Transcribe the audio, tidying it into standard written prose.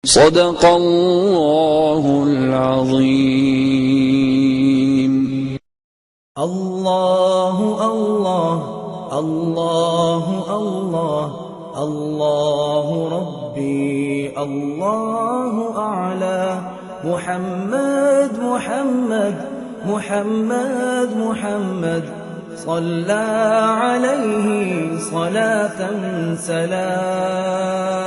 صدق الله العظيم. الله الله الله الله الله ربي الله أعلى. محمد محمد محمد محمد صلى عليه صلاة سلام.